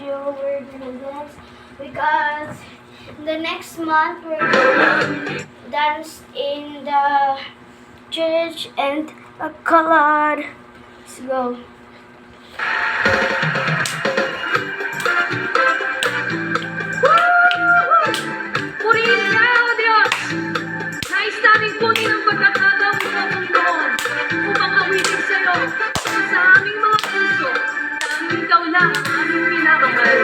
video we're gonna dance because the next month we're gonna dance in the church and a collard. Let's go. Purihin ka, O Diyos! Nais namin kunin ang pagkakataon sa Panginoon upang awitin sa'yo sa aming mga puso dahil ikaw lang ang aming minamahal.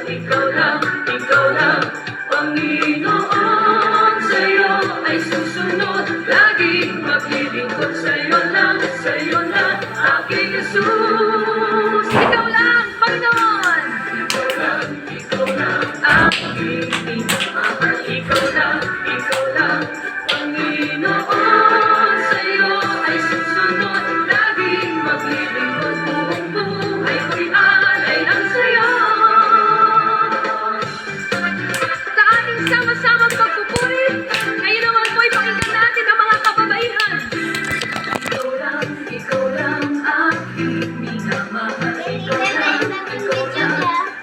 Ikaw lang, ikaw lang, Panginoon, sa'yo ay susunod, laging maglilingkod sa'yo lang, aking Jesus. Ikaw lang, Panginoon! Ikaw lang, aking minamahal. Ikaw lang, Panginoon, sa'yo ay susunod, laging maglilingkod, buong buhay ko'y alay lang sa'yo. Sa ating sama-samang pagpupuri, ngayon naman po'y pakinggan natin ang mga kababaihan. Ikaw lang, aking minamahal. Ikaw lang,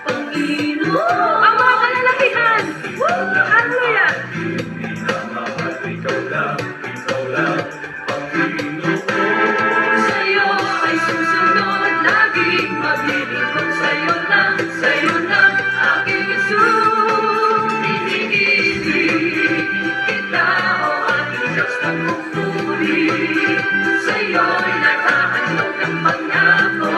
Panginoon. Ang mga kalalakihan. Hallelujah. Sa'yo ay susunod, laging maglilingkod sa'yo lang, aking Jesus. Iniibig kita, O aking Diyos ng pupuri. Sa'yo'y naghahandog ng pangako.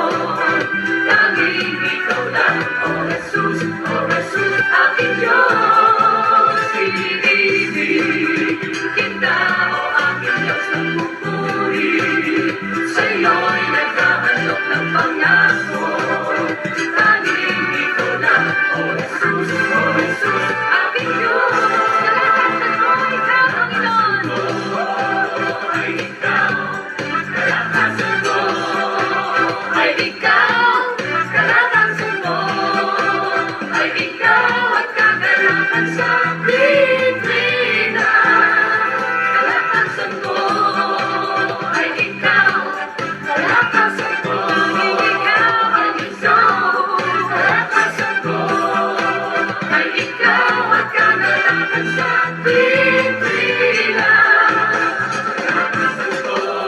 Laging ikaw lang, O Jesus, aking Diyos. Iniibig kita, O aking Diyos ng pupuri. Sa'yo'y naghahandog ng pangako. Laging ikaw lang, O Jesus, aking Diyos. Kalakasan ko, ikaw, Panginoon. Ay ikaw, kalakasan ko. Ay ikaw, kalakasan ko. Ay ikaw at kagalakan sa Pilipina. Kalakasan ko. Ay ikaw, kalakasan ko. Ikaw ang Diyos. Kalakasan ko. Ay ikaw at kagalakan sa Pilipina.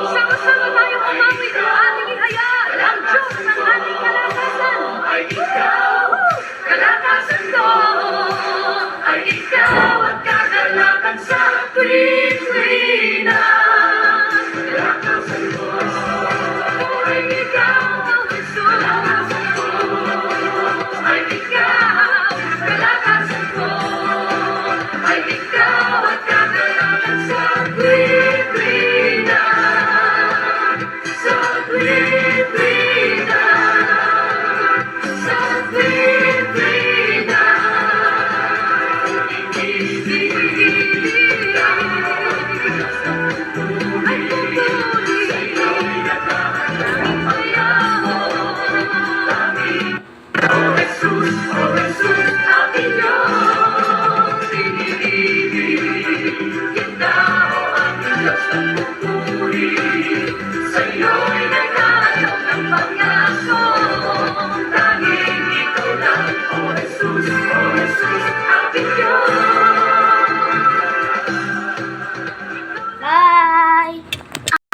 Sama-sama tayong umawit sa ating ihayag ang Diyos ng ating kalakasan. Ay ikaw, kalakasan ko. Ay ikaw at kagalakan sa Pilipina. Kalakasan ko. Ay ikaw, Jesus.